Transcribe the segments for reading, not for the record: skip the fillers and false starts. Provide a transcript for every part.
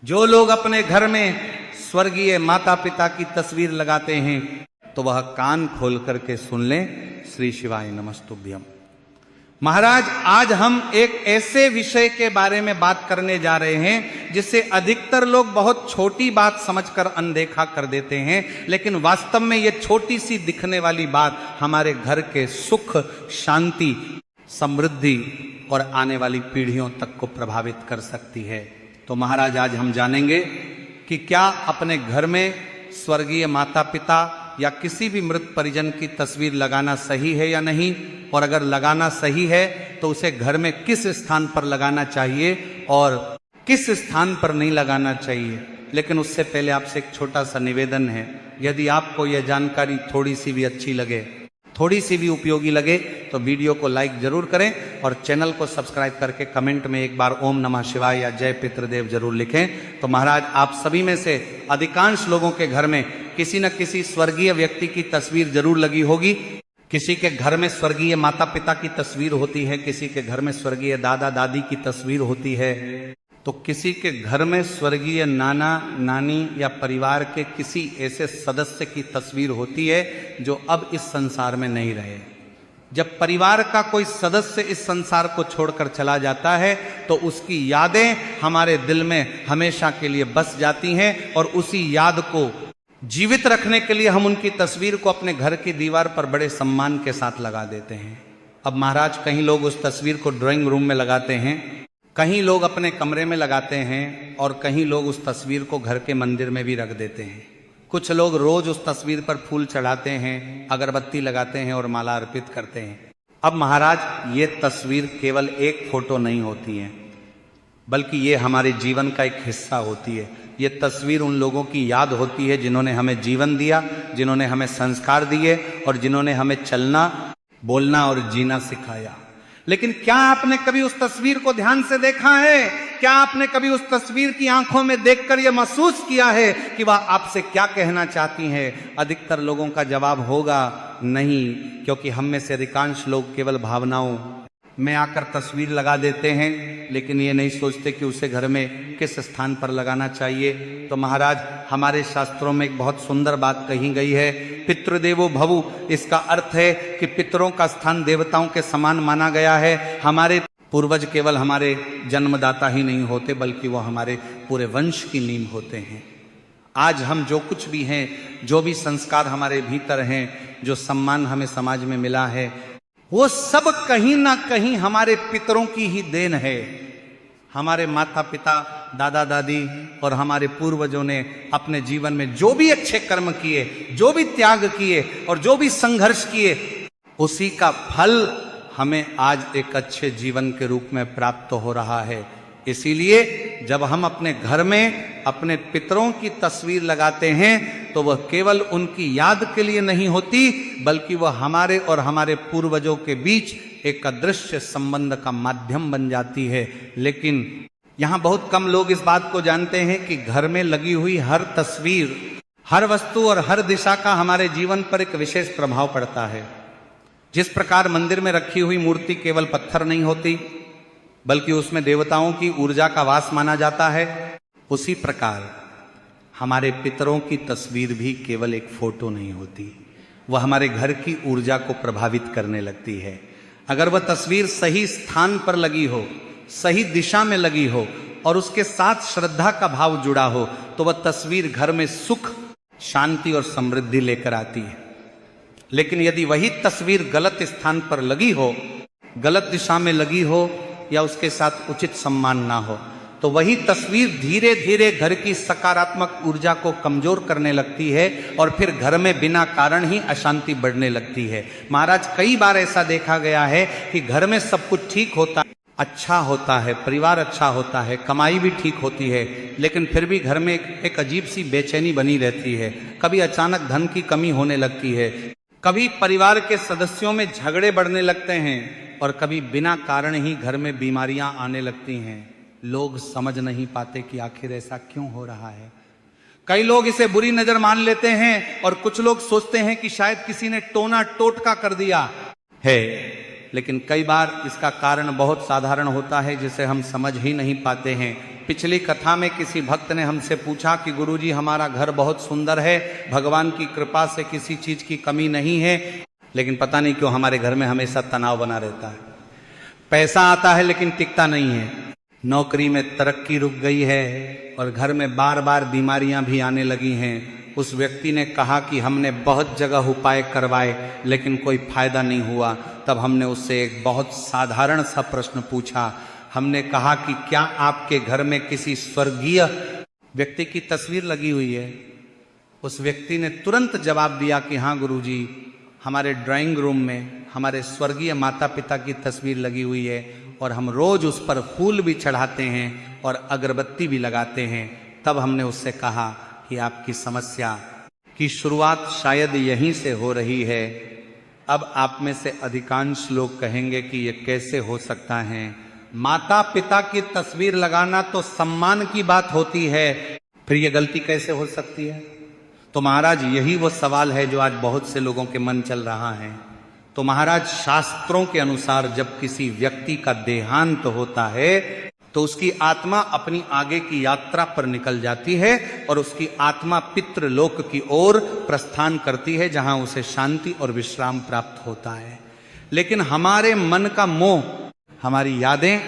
जो लोग अपने घर में स्वर्गीय माता पिता की तस्वीर लगाते हैं तो वह कान खोल करके सुन लें। श्री शिवाय नमस्तुभ्यम। महाराज, आज हम एक ऐसे विषय के बारे में बात करने जा रहे हैं जिसे अधिकतर लोग बहुत छोटी बात समझकर अनदेखा कर देते हैं, लेकिन वास्तव में यह छोटी सी दिखने वाली बात हमारे घर के सुख, शांति, समृद्धि और आने वाली पीढ़ियों तक को प्रभावित कर सकती है। तो महाराज, आज हम जानेंगे कि क्या अपने घर में स्वर्गीय माता पिता या किसी भी मृत परिजन की तस्वीर लगाना सही है या नहीं, और अगर लगाना सही है तो उसे घर में किस स्थान पर लगाना चाहिए और किस स्थान पर नहीं लगाना चाहिए। लेकिन उससे पहले आपसे एक छोटा सा निवेदन है, यदि आपको यह जानकारी थोड़ी सी भी अच्छी लगे, थोड़ी सी भी उपयोगी लगे तो वीडियो को लाइक जरूर करें और चैनल को सब्सक्राइब करके कमेंट में एक बार ओम नमः शिवाय या जय पितृदेव जरूर लिखें। तो महाराज, आप सभी में से अधिकांश लोगों के घर में किसी न किसी स्वर्गीय व्यक्ति की तस्वीर जरूर लगी होगी। किसी के घर में स्वर्गीय माता पिता की तस्वीर होती है, किसी के घर में स्वर्गीय दादा दादी की तस्वीर होती है, तो किसी के घर में स्वर्गीय नाना नानी या परिवार के किसी ऐसे सदस्य की तस्वीर होती है जो अब इस संसार में नहीं रहे। जब परिवार का कोई सदस्य इस संसार को छोड़कर चला जाता है तो उसकी यादें हमारे दिल में हमेशा के लिए बस जाती हैं और उसी याद को जीवित रखने के लिए हम उनकी तस्वीर को अपने घर की दीवार पर बड़े सम्मान के साथ लगा देते हैं। अब महाराज, कहीं लोग उस तस्वीर को ड्राइंग रूम में लगाते हैं, कहीं लोग अपने कमरे में लगाते हैं और कहीं लोग उस तस्वीर को घर के मंदिर में भी रख देते हैं। कुछ लोग रोज उस तस्वीर पर फूल चढ़ाते हैं, अगरबत्ती लगाते हैं और माला अर्पित करते हैं। अब महाराज, ये तस्वीर केवल एक फोटो नहीं होती है, बल्कि ये हमारे जीवन का एक हिस्सा होती है। ये तस्वीर उन लोगों की याद होती है जिन्होंने हमें जीवन दिया, जिन्होंने हमें संस्कार दिए और जिन्होंने हमें चलना, बोलना और जीना सिखाया। लेकिन क्या आपने कभी उस तस्वीर को ध्यान से देखा है? क्या आपने कभी उस तस्वीर की आंखों में देखकर यह महसूस किया है कि वह आपसे क्या कहना चाहती हैं? अधिकतर लोगों का जवाब होगा नहीं, क्योंकि हम में से अधिकांश लोग केवल भावनाओं में आकर तस्वीर लगा देते हैं, लेकिन ये नहीं सोचते कि उसे घर में किस स्थान पर लगाना चाहिए। तो महाराज, हमारे शास्त्रों में एक बहुत सुंदर बात कही गई है, पितृदेवो भवु। इसका अर्थ है कि पितरों का स्थान देवताओं के समान माना गया है। हमारे पूर्वज केवल हमारे जन्मदाता ही नहीं होते, बल्कि वो हमारे पूरे वंश की नींव होते हैं। आज हम जो कुछ भी हैं, जो भी संस्कार हमारे भीतर हैं, जो सम्मान हमें समाज में मिला है, वो सब कहीं ना कहीं हमारे पितरों की ही देन है। हमारे माता पिता, दादा दादी और हमारे पूर्वजों ने अपने जीवन में जो भी अच्छे कर्म किए, जो भी त्याग किए और जो भी संघर्ष किए, उसी का फल हमें आज एक अच्छे जीवन के रूप में प्राप्त हो रहा है। इसीलिए जब हम अपने घर में अपने पितरों की तस्वीर लगाते हैं तो वह केवल उनकी याद के लिए नहीं होती, बल्कि वह हमारे और हमारे पूर्वजों के बीच एक अदृश्य संबंध का माध्यम बन जाती है। लेकिन यहाँ बहुत कम लोग इस बात को जानते हैं कि घर में लगी हुई हर तस्वीर, हर वस्तु और हर दिशा का हमारे जीवन पर एक विशेष प्रभाव पड़ता है। जिस प्रकार मंदिर में रखी हुई मूर्ति केवल पत्थर नहीं होती, बल्कि उसमें देवताओं की ऊर्जा का वास माना जाता है, उसी प्रकार हमारे पितरों की तस्वीर भी केवल एक फोटो नहीं होती, वह हमारे घर की ऊर्जा को प्रभावित करने लगती है। अगर वह तस्वीर सही स्थान पर लगी हो, सही दिशा में लगी हो और उसके साथ श्रद्धा का भाव जुड़ा हो, तो वह तस्वीर घर में सुख, शांति और समृद्धि लेकर आती है। लेकिन यदि वही तस्वीर गलत स्थान पर लगी हो, गलत दिशा में लगी हो या उसके साथ उचित सम्मान ना हो, तो वही तस्वीर धीरे धीरे घर की सकारात्मक ऊर्जा को कमजोर करने लगती है और फिर घर में बिना कारण ही अशांति बढ़ने लगती है। महाराज, कई बार ऐसा देखा गया है कि घर में सब कुछ ठीक होता है, अच्छा होता है, परिवार अच्छा होता है, कमाई भी ठीक होती है, लेकिन फिर भी घर में एक अजीब सी बेचैनी बनी रहती है। कभी अचानक धन की कमी होने लगती है, कभी परिवार के सदस्यों में झगड़े बढ़ने लगते हैं और कभी बिना कारण ही घर में बीमारियां आने लगती हैं। लोग समझ नहीं पाते कि आखिर ऐसा क्यों हो रहा है। कई लोग इसे बुरी नजर मान लेते हैं और कुछ लोग सोचते हैं कि शायद किसी ने टोना टोटका कर दिया है, लेकिन कई बार इसका कारण बहुत साधारण होता है जिसे हम समझ ही नहीं पाते हैं। पिछली कथा में किसी भक्त ने हमसे पूछा कि गुरुजी हमारा घर बहुत सुंदर है, भगवान की कृपा से किसी चीज की कमी नहीं है, लेकिन पता नहीं क्यों हमारे घर में हमेशा तनाव बना रहता है। पैसा आता है लेकिन टिकता नहीं है, नौकरी में तरक्की रुक गई है और घर में बार बार बीमारियां भी आने लगी हैं। उस व्यक्ति ने कहा कि हमने बहुत जगह उपाय करवाए लेकिन कोई फायदा नहीं हुआ। तब हमने उससे एक बहुत साधारण सा प्रश्न पूछा। हमने कहा कि क्या आपके घर में किसी स्वर्गीय व्यक्ति की तस्वीर लगी हुई है? उस व्यक्ति ने तुरंत जवाब दिया कि हाँ गुरुजी, हमारे ड्राइंग रूम में हमारे स्वर्गीय माता पिता की तस्वीर लगी हुई है और हम रोज उस पर फूल भी चढ़ाते हैं और अगरबत्ती भी लगाते हैं। तब हमने उससे कहा कि आपकी समस्या की शुरुआत शायद यहीं से हो रही है। अब आप में से अधिकांश लोग कहेंगे कि ये कैसे हो सकता है? माता पिता की तस्वीर लगाना तो सम्मान की बात होती है, फिर ये गलती कैसे हो सकती है? तो महाराज यही वो सवाल है जो आज बहुत से लोगों के मन चल रहा है। तो महाराज शास्त्रों के अनुसार जब किसी व्यक्ति का देहांत होता है तो उसकी आत्मा अपनी आगे की यात्रा पर निकल जाती है और उसकी आत्मा पितृलोक की ओर प्रस्थान करती है, जहां उसे शांति और विश्राम प्राप्त होता है। लेकिन हमारे मन का मोह, हमारी यादें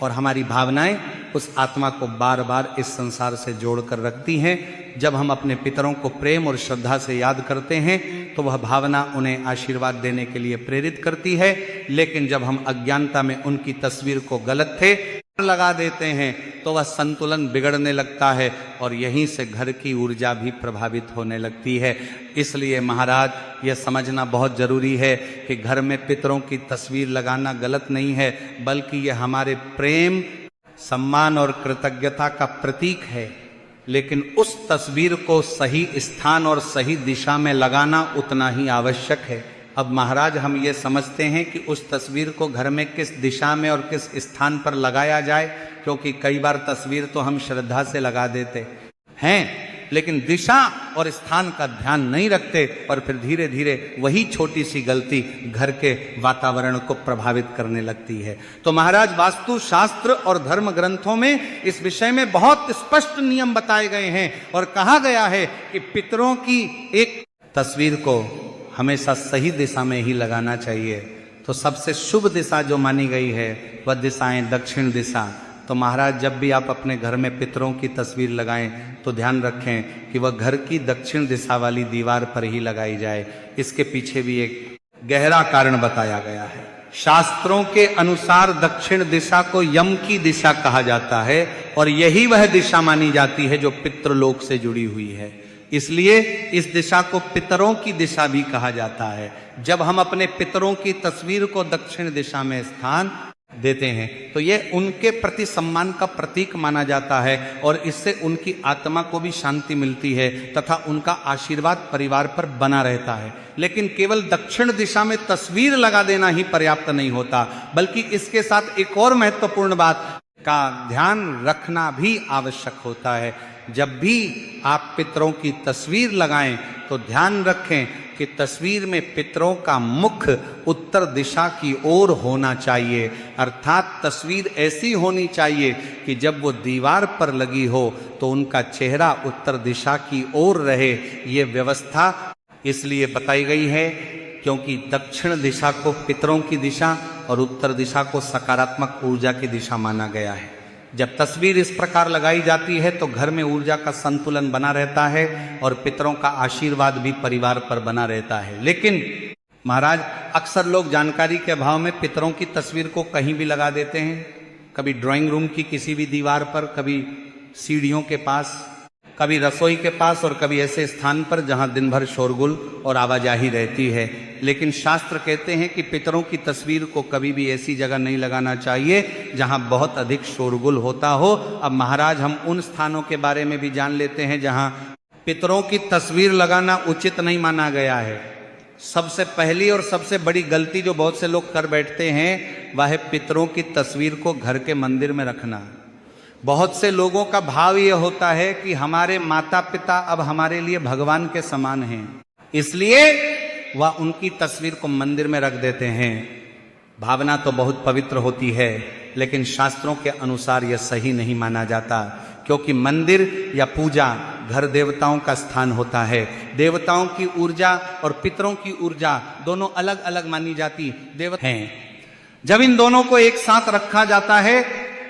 और हमारी भावनाएं उस आत्मा को बार बार इस संसार से जोड़कर रखती हैं। जब हम अपने पितरों को प्रेम और श्रद्धा से याद करते हैं तो वह भावना उन्हें आशीर्वाद देने के लिए प्रेरित करती है। लेकिन जब हम अज्ञानता में उनकी तस्वीर को गलत थे लगा देते हैं तो वह संतुलन बिगड़ने लगता है और यहीं से घर की ऊर्जा भी प्रभावित होने लगती है। इसलिए महाराज यह समझना बहुत जरूरी है कि घर में पितरों की तस्वीर लगाना गलत नहीं है, बल्कि यह हमारे प्रेम, सम्मान और कृतज्ञता का प्रतीक है। लेकिन उस तस्वीर को सही स्थान और सही दिशा में लगाना उतना ही आवश्यक है। अब महाराज हम ये समझते हैं कि उस तस्वीर को घर में किस दिशा में और किस स्थान पर लगाया जाए, क्योंकि कई बार तस्वीर तो हम श्रद्धा से लगा देते हैं लेकिन दिशा और स्थान का ध्यान नहीं रखते और फिर धीरे धीरे वही छोटी सी गलती घर के वातावरण को प्रभावित करने लगती है। तो महाराज वास्तु शास्त्र और धर्म ग्रंथों में इस विषय में बहुत स्पष्ट नियम बताए गए हैं और कहा गया है कि पितरों की एक तस्वीर को हमेशा सही दिशा में ही लगाना चाहिए। तो सबसे शुभ दिशा जो मानी गई है वह दिशाएं दक्षिण दिशा। तो महाराज जब भी आप अपने घर में पितरों की तस्वीर लगाएं तो ध्यान रखें कि वह घर की दक्षिण दिशा वाली दीवार पर ही लगाई जाए। इसके पीछे भी एक गहरा कारण बताया गया है। शास्त्रों के अनुसार दक्षिण दिशा को यम की दिशा कहा जाता है और यही वह दिशा मानी जाती है जो पितृलोक से जुड़ी हुई है। इसलिए इस दिशा को पितरों की दिशा भी कहा जाता है। जब हम अपने पितरों की तस्वीर को दक्षिण दिशा में स्थान देते हैं तो यह उनके प्रति सम्मान का प्रतीक माना जाता है और इससे उनकी आत्मा को भी शांति मिलती है तथा उनका आशीर्वाद परिवार पर बना रहता है। लेकिन केवल दक्षिण दिशा में तस्वीर लगा देना ही पर्याप्त नहीं होता, बल्कि इसके साथ एक और महत्वपूर्ण बात का ध्यान रखना भी आवश्यक होता है। जब भी आप पितरों की तस्वीर लगाएं तो ध्यान रखें कि तस्वीर में पितरों का मुख उत्तर दिशा की ओर होना चाहिए, अर्थात तस्वीर ऐसी होनी चाहिए कि जब वो दीवार पर लगी हो तो उनका चेहरा उत्तर दिशा की ओर रहे। ये व्यवस्था इसलिए बताई गई है क्योंकि दक्षिण दिशा को पितरों की दिशा और उत्तर दिशा को सकारात्मक ऊर्जा की दिशा माना गया है। जब तस्वीर इस प्रकार लगाई जाती है तो घर में ऊर्जा का संतुलन बना रहता है और पितरों का आशीर्वाद भी परिवार पर बना रहता है। लेकिन महाराज अक्सर लोग जानकारी के अभाव में पितरों की तस्वीर को कहीं भी लगा देते हैं, कभी ड्राइंग रूम की किसी भी दीवार पर, कभी सीढ़ियों के पास, कभी रसोई के पास और कभी ऐसे स्थान पर जहां दिन भर शोरगुल और आवाजाही रहती है। लेकिन शास्त्र कहते हैं कि पितरों की तस्वीर को कभी भी ऐसी जगह नहीं लगाना चाहिए जहां बहुत अधिक शोरगुल होता हो। अब महाराज हम उन स्थानों के बारे में भी जान लेते हैं जहां पितरों की तस्वीर लगाना उचित नहीं माना गया है। सबसे पहली और सबसे बड़ी गलती जो बहुत से लोग कर बैठते हैं वह है पितरों की तस्वीर को घर के मंदिर में रखना। बहुत से लोगों का भाव यह होता है कि हमारे माता पिता अब हमारे लिए भगवान के समान हैं, इसलिए वह उनकी तस्वीर को मंदिर में रख देते हैं। भावना तो बहुत पवित्र होती है, लेकिन शास्त्रों के अनुसार यह सही नहीं माना जाता, क्योंकि मंदिर या पूजा घर देवताओं का स्थान होता है। देवताओं की ऊर्जा और पितरों की ऊर्जा दोनों अलग अलग मानी जाती देवता हैं। जब इन दोनों को एक साथ रखा जाता है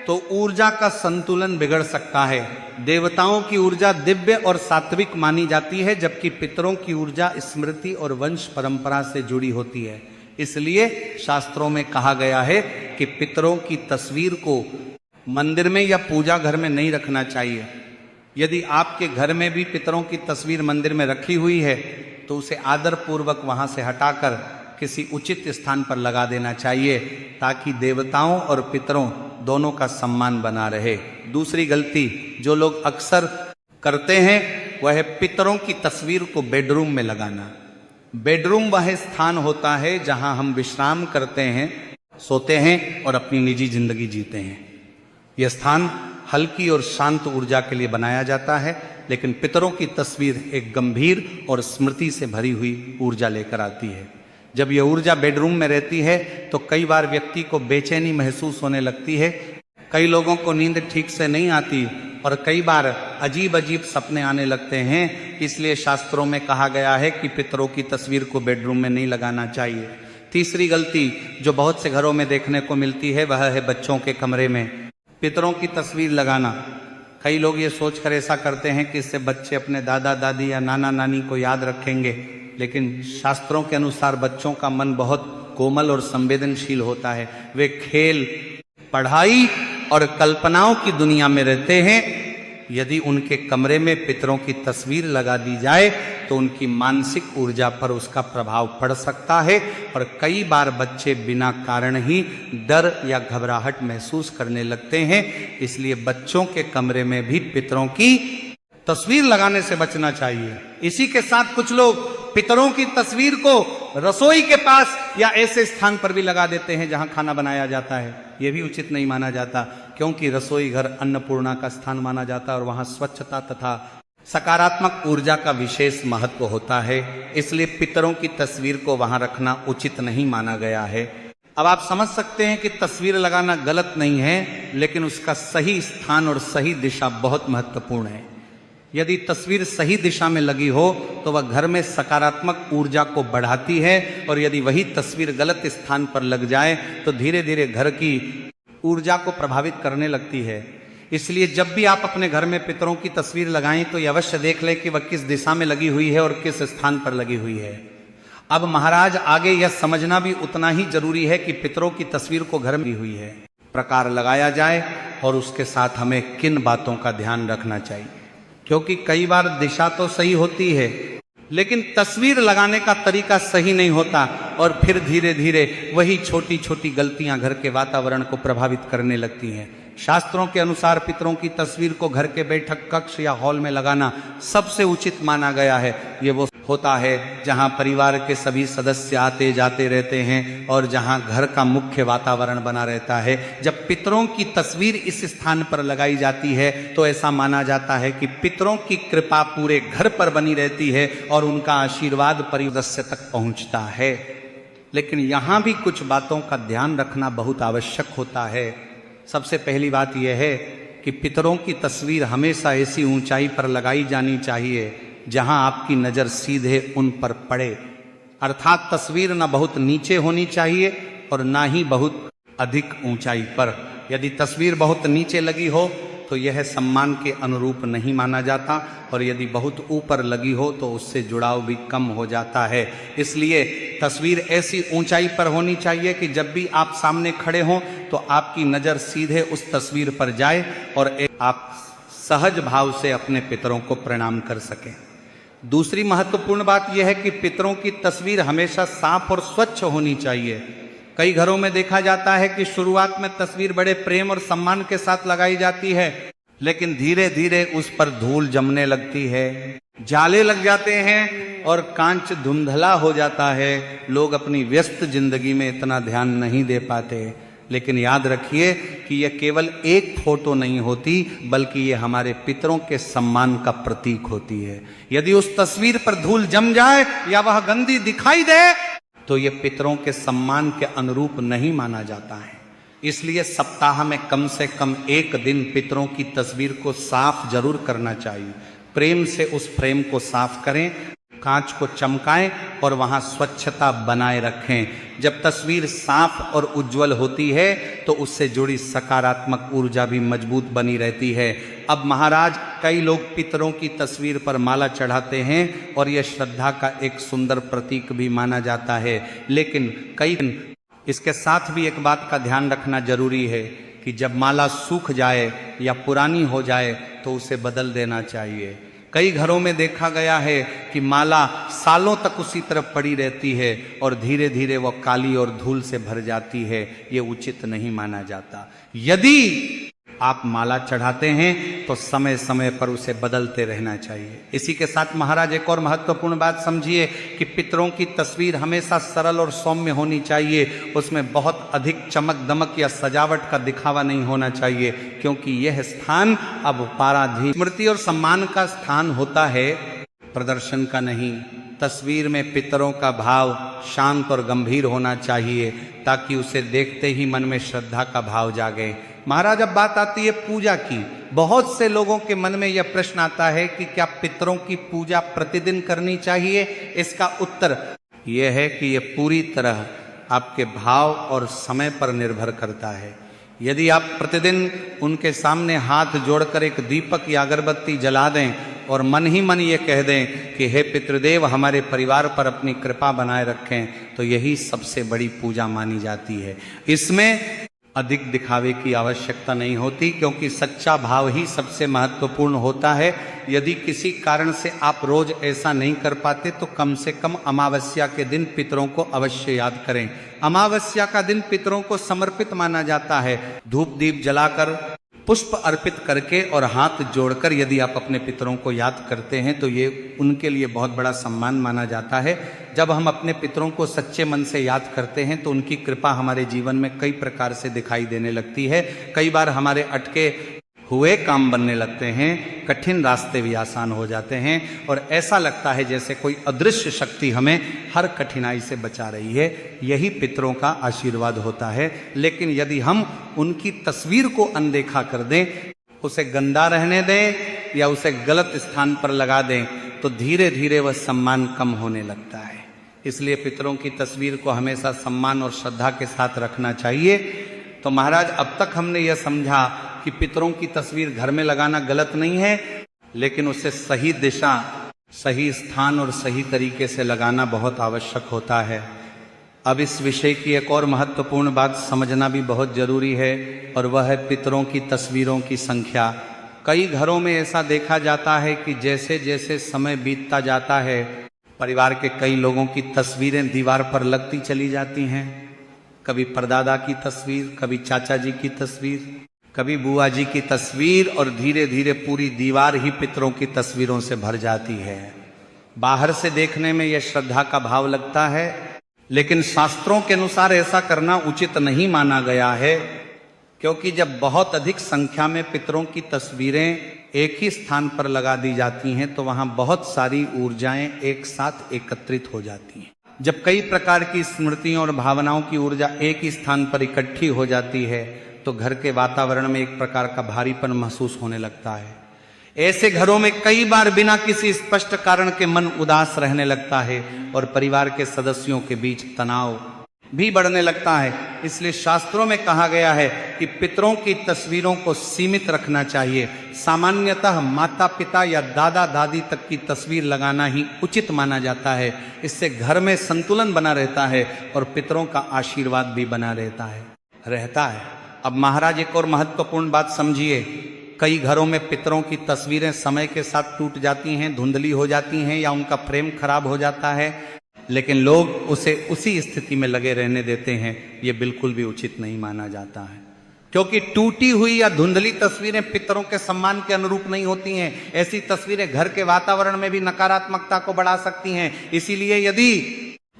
तो ऊर्जा का संतुलन बिगड़ सकता है। देवताओं की ऊर्जा दिव्य और सात्विक मानी जाती है, जबकि पितरों की ऊर्जा स्मृति और वंश परंपरा से जुड़ी होती है। इसलिए शास्त्रों में कहा गया है कि पितरों की तस्वीर को मंदिर में या पूजा घर में नहीं रखना चाहिए। यदि आपके घर में भी पितरों की तस्वीर मंदिर में रखी हुई है तो उसे आदर पूर्वक वहां से हटाकर किसी उचित स्थान पर लगा देना चाहिए, ताकि देवताओं और पितरों दोनों का सम्मान बना रहे। दूसरी गलती जो लोग अक्सर करते हैं वह है पितरों की तस्वीर को बेडरूम में लगाना। बेडरूम वह स्थान होता है जहां हम विश्राम करते हैं, सोते हैं और अपनी निजी जिंदगी जीते हैं। यह स्थान हल्की और शांत ऊर्जा के लिए बनाया जाता है, लेकिन पितरों की तस्वीर एक गंभीर और स्मृति से भरी हुई ऊर्जा लेकर आती है। जब यह ऊर्जा बेडरूम में रहती है तो कई बार व्यक्ति को बेचैनी महसूस होने लगती है, कई लोगों को नींद ठीक से नहीं आती और कई बार अजीब अजीब सपने आने लगते हैं। इसलिए शास्त्रों में कहा गया है कि पितरों की तस्वीर को बेडरूम में नहीं लगाना चाहिए। तीसरी गलती जो बहुत से घरों में देखने को मिलती है वह है बच्चों के कमरे में पितरों की तस्वीर लगाना। कई लोग ये सोचकर ऐसा करते हैं कि इससे बच्चे अपने दादा दादी या नाना नानी को याद रखेंगे, लेकिन शास्त्रों के अनुसार बच्चों का मन बहुत कोमल और संवेदनशील होता है। वे खेल, पढ़ाई और कल्पनाओं की दुनिया में रहते हैं। यदि उनके कमरे में पितरों की तस्वीर लगा दी जाए तो उनकी मानसिक ऊर्जा पर उसका प्रभाव पड़ सकता है और कई बार बच्चे बिना कारण ही डर या घबराहट महसूस करने लगते हैं। इसलिए बच्चों के कमरे में भी पितरों की तस्वीर लगाने से बचना चाहिए। इसी के साथ कुछ लोग पितरों की तस्वीर को रसोई के पास या ऐसे स्थान पर भी लगा देते हैं जहां खाना बनाया जाता है। यह भी उचित नहीं माना जाता, क्योंकि रसोई घर अन्नपूर्णा का स्थान माना जाता है और वहां स्वच्छता तथा सकारात्मक ऊर्जा का विशेष महत्व होता है। इसलिए पितरों की तस्वीर को वहां रखना उचित नहीं माना गया है। अब आप समझ सकते हैं कि तस्वीर लगाना गलत नहीं है, लेकिन उसका सही स्थान और सही दिशा बहुत महत्वपूर्ण है। यदि तस्वीर सही दिशा में लगी हो तो वह घर में सकारात्मक ऊर्जा को बढ़ाती है, और यदि वही तस्वीर गलत स्थान पर लग जाए तो धीरे धीरे घर की ऊर्जा को प्रभावित करने लगती है। इसलिए जब भी आप अपने घर में पितरों की तस्वीर लगाएं तो यह अवश्य देख लें कि वह किस दिशा में लगी हुई है और किस स्थान पर लगी हुई है। अब महाराज आगे यह समझना भी उतना ही जरूरी है कि पितरों की तस्वीर को घर में हुई है प्रकार लगाया जाए और उसके साथ हमें किन बातों का ध्यान रखना चाहिए, क्योंकि कई बार दिशा तो सही होती है लेकिन तस्वीर लगाने का तरीका सही नहीं होता और फिर धीरे धीरे वही छोटी छोटी गलतियां घर के वातावरण को प्रभावित करने लगती हैं। शास्त्रों के अनुसार पितरों की तस्वीर को घर के बैठक कक्ष या हॉल में लगाना सबसे उचित माना गया है। ये वो होता है जहां परिवार के सभी सदस्य आते जाते रहते हैं और जहां घर का मुख्य वातावरण बना रहता है। जब पितरों की तस्वीर इस स्थान पर लगाई जाती है तो ऐसा माना जाता है कि पितरों की कृपा पूरे घर पर बनी रहती है और उनका आशीर्वाद परिवार सदस्य तक पहुंचता है। लेकिन यहां भी कुछ बातों का ध्यान रखना बहुत आवश्यक होता है। सबसे पहली बात यह है कि पितरों की तस्वीर हमेशा ऐसी ऊंचाई पर लगाई जानी चाहिए जहां आपकी नजर सीधे उन पर पड़े, अर्थात तस्वीर न बहुत नीचे होनी चाहिए और ना ही बहुत अधिक ऊंचाई पर। यदि तस्वीर बहुत नीचे लगी हो तो यह सम्मान के अनुरूप नहीं माना जाता, और यदि बहुत ऊपर लगी हो तो उससे जुड़ाव भी कम हो जाता है। इसलिए तस्वीर ऐसी ऊंचाई पर होनी चाहिए कि जब भी आप सामने खड़े हों तो आपकी नज़र सीधे उस तस्वीर पर जाए और आप सहज भाव से अपने पितरों को प्रणाम कर सकें। दूसरी महत्वपूर्ण बात यह है कि पितरों की तस्वीर हमेशा साफ और स्वच्छ होनी चाहिए। कई घरों में देखा जाता है कि शुरुआत में तस्वीर बड़े प्रेम और सम्मान के साथ लगाई जाती है, लेकिन धीरे धीरे उस पर धूल जमने लगती है, जाले लग जाते हैं और कांच धुंधला हो जाता है। लोग अपनी व्यस्त जिंदगी में इतना ध्यान नहीं दे पाते। लेकिन याद रखिए कि यह केवल एक फोटो नहीं होती, बल्कि ये हमारे पितरों के सम्मान का प्रतीक होती है। यदि उस तस्वीर पर धूल जम जाए या वह गंदी दिखाई दे तो ये पितरों के सम्मान के अनुरूप नहीं माना जाता है। इसलिए सप्ताह में कम से कम एक दिन पितरों की तस्वीर को साफ जरूर करना चाहिए। प्रेम से उस फ्रेम को साफ करें, कांच को चमकाएं और वहां स्वच्छता बनाए रखें। जब तस्वीर साफ और उज्जवल होती है तो उससे जुड़ी सकारात्मक ऊर्जा भी मजबूत बनी रहती है। अब महाराज, कई लोग पितरों की तस्वीर पर माला चढ़ाते हैं और यह श्रद्धा का एक सुंदर प्रतीक भी माना जाता है, लेकिन इसके साथ भी एक बात का ध्यान रखना जरूरी है कि जब माला सूख जाए या पुरानी हो जाए तो उसे बदल देना चाहिए। कई घरों में देखा गया है कि माला सालों तक उसी तरफ पड़ी रहती है और धीरे धीरे वह काली और धूल से भर जाती है। ये उचित नहीं माना जाता। यदि आप माला चढ़ाते हैं तो समय समय पर उसे बदलते रहना चाहिए। इसी के साथ महाराज एक और महत्वपूर्ण बात समझिए कि पितरों की तस्वीर हमेशा सरल और सौम्य होनी चाहिए। उसमें बहुत अधिक चमक दमक या सजावट का दिखावा नहीं होना चाहिए, क्योंकि यह स्थान अब पाराधीन स्मृति और सम्मान का स्थान होता है, प्रदर्शन का नहीं। तस्वीर में पितरों का भाव शांत और गंभीर होना चाहिए ताकि उसे देखते ही मन में श्रद्धा का भाव जागे। महाराज, अब बात आती है पूजा की। बहुत से लोगों के मन में यह प्रश्न आता है कि क्या पितरों की पूजा प्रतिदिन करनी चाहिए? इसका उत्तर यह है कि यह पूरी तरह आपके भाव और समय पर निर्भर करता है। यदि आप प्रतिदिन उनके सामने हाथ जोड़कर एक दीपक या अगरबत्ती जला दें और मन ही मन ये कह दें कि हे पितृदेव हमारे परिवार पर अपनी कृपा बनाए रखें, तो यही सबसे बड़ी पूजा मानी जाती है। इसमें अधिक दिखावे की आवश्यकता नहीं होती, क्योंकि सच्चा भाव ही सबसे महत्वपूर्ण होता है। यदि किसी कारण से आप रोज ऐसा नहीं कर पाते तो कम से कम अमावस्या के दिन पितरों को अवश्य याद करें। अमावस्या का दिन पितरों को समर्पित माना जाता है। धूप दीप जलाकर, पुष्प अर्पित करके और हाथ जोड़कर यदि आप अपने पितरों को याद करते हैं तो ये उनके लिए बहुत बड़ा सम्मान माना जाता है। जब हम अपने पितरों को सच्चे मन से याद करते हैं तो उनकी कृपा हमारे जीवन में कई प्रकार से दिखाई देने लगती है। कई बार हमारे अटके हुए काम बनने लगते हैं, कठिन रास्ते भी आसान हो जाते हैं और ऐसा लगता है जैसे कोई अदृश्य शक्ति हमें हर कठिनाई से बचा रही है। यही पितरों का आशीर्वाद होता है। लेकिन यदि हम उनकी तस्वीर को अनदेखा कर दें, उसे गंदा रहने दें या उसे गलत स्थान पर लगा दें तो धीरे धीरे वह सम्मान कम होने लगता है। इसलिए पितरों की तस्वीर को हमेशा सम्मान और श्रद्धा के साथ रखना चाहिए। तो महाराज, अब तक हमने यह समझा कि पितरों की तस्वीर घर में लगाना गलत नहीं है, लेकिन उसे सही दिशा, सही स्थान और सही तरीके से लगाना बहुत आवश्यक होता है। अब इस विषय की एक और महत्वपूर्ण बात समझना भी बहुत जरूरी है, और वह है पितरों की तस्वीरों की संख्या। कई घरों में ऐसा देखा जाता है कि जैसे जैसे समय बीतता जाता है, परिवार के कई लोगों की तस्वीरें दीवार पर लगती चली जाती हैं। कभी परदादा की तस्वीर, कभी चाचा जी की तस्वीर, कभी बुआ जी की तस्वीर, और धीरे धीरे पूरी दीवार ही पितरों की तस्वीरों से भर जाती है। बाहर से देखने में यह श्रद्धा का भाव लगता है, लेकिन शास्त्रों के अनुसार ऐसा करना उचित नहीं माना गया है, क्योंकि जब बहुत अधिक संख्या में पितरों की तस्वीरें एक ही स्थान पर लगा दी जाती हैं तो वहां बहुत सारी ऊर्जाएं एक साथ एकत्रित हो जाती हैं। जब कई प्रकार की स्मृतियों और भावनाओं की ऊर्जा एक ही स्थान पर इकट्ठी हो जाती है तो घर के वातावरण में एक प्रकार का भारीपन महसूस होने लगता है। ऐसे घरों में कई बार बिना किसी स्पष्ट कारण के मन उदास रहने लगता है और परिवार के सदस्यों के बीच तनाव भी बढ़ने लगता है। इसलिए शास्त्रों में कहा गया है कि पितरों की तस्वीरों को सीमित रखना चाहिए। सामान्यतः माता पिता या दादा दादी तक की तस्वीर लगाना ही उचित माना जाता है। इससे घर में संतुलन बना रहता है और पितरों का आशीर्वाद भी बना रहता है। अब महाराज, एक और महत्वपूर्ण बात समझिए। कई घरों में पितरों की तस्वीरें समय के साथ टूट जाती हैं, धुंधली हो जाती हैं या उनका फ्रेम खराब हो जाता है, लेकिन लोग उसे उसी स्थिति में लगे रहने देते हैं। ये बिल्कुल भी उचित नहीं माना जाता है, क्योंकि टूटी हुई या धुंधली तस्वीरें पितरों के सम्मान के अनुरूप नहीं होती हैं। ऐसी तस्वीरें घर के वातावरण में भी नकारात्मकता को बढ़ा सकती हैं। इसीलिए यदि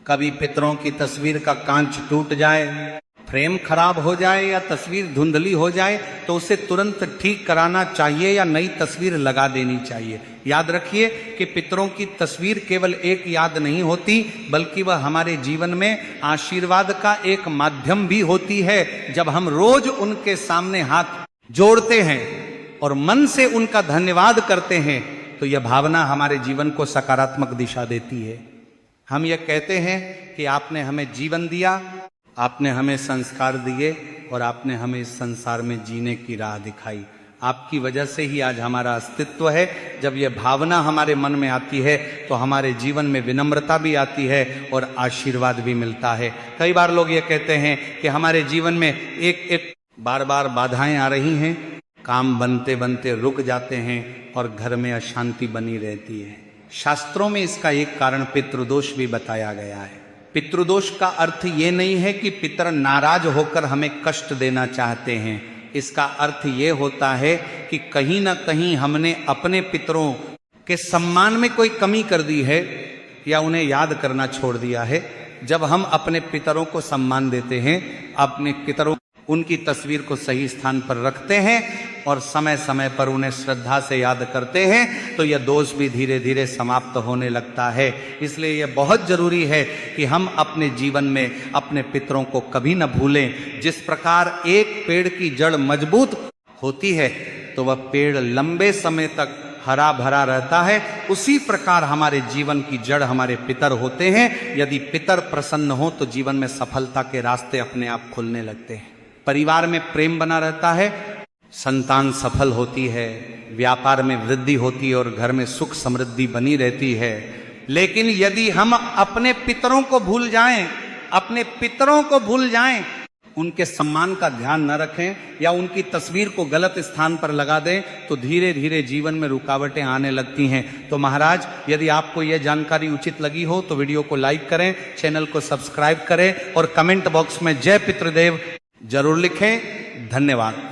कभी पितरों की तस्वीर का कांच टूट जाए फ्रेम खराब हो जाए या तस्वीर धुंधली हो जाए तो उसे तुरंत ठीक कराना चाहिए या नई तस्वीर लगा देनी चाहिए। याद रखिए कि पितरों की तस्वीर केवल एक याद नहीं होती, बल्कि वह हमारे जीवन में आशीर्वाद का एक माध्यम भी होती है। जब हम रोज उनके सामने हाथ जोड़ते हैं और मन से उनका धन्यवाद करते हैं तो यह भावना हमारे जीवन को सकारात्मक दिशा देती है। हम यह कहते हैं कि आपने हमें जीवन दिया, आपने हमें संस्कार दिए और आपने हमें इस संसार में जीने की राह दिखाई। आपकी वजह से ही आज हमारा अस्तित्व है। जब यह भावना हमारे मन में आती है तो हमारे जीवन में विनम्रता भी आती है और आशीर्वाद भी मिलता है। कई बार लोग ये कहते हैं कि हमारे जीवन में एक बार बार बाधाएं आ रही हैं, काम बनते बनते रुक जाते हैं और घर में अशांति बनी रहती है। शास्त्रों में इसका एक कारण पितृदोष भी बताया गया है। पितृदोष का अर्थ ये नहीं है कि पितर नाराज होकर हमें कष्ट देना चाहते हैं। इसका अर्थ ये होता है कि कहीं ना कहीं हमने अपने पितरों के सम्मान में कोई कमी कर दी है या उन्हें याद करना छोड़ दिया है। जब हम अपने पितरों को सम्मान देते हैं, अपने पितरों उनकी तस्वीर को सही स्थान पर रखते हैं और समय समय पर उन्हें श्रद्धा से याद करते हैं तो यह दोष भी धीरे धीरे समाप्त होने लगता है। इसलिए यह बहुत जरूरी है कि हम अपने जीवन में अपने पितरों को कभी न भूलें। जिस प्रकार एक पेड़ की जड़ मजबूत होती है तो वह पेड़ लंबे समय तक हरा भरा रहता है, उसी प्रकार हमारे जीवन की जड़ हमारे पितर होते हैं। यदि पितर प्रसन्न हो तो जीवन में सफलता के रास्ते अपने आप खुलने लगते हैं। परिवार में प्रेम बना रहता है, संतान सफल होती है, व्यापार में वृद्धि होती है और घर में सुख समृद्धि बनी रहती है। लेकिन यदि हम अपने पितरों को भूल जाएं, अपने पितरों को भूल जाएं, उनके सम्मान का ध्यान न रखें या उनकी तस्वीर को गलत स्थान पर लगा दें तो धीरे धीरे जीवन में रुकावटें आने लगती हैं। तो महाराज, यदि आपको यह जानकारी उचित लगी हो तो वीडियो को लाइक करें, चैनल को सब्सक्राइब करें और कमेंट बॉक्स में जय पितृदेव जरूर लिखें। धन्यवाद।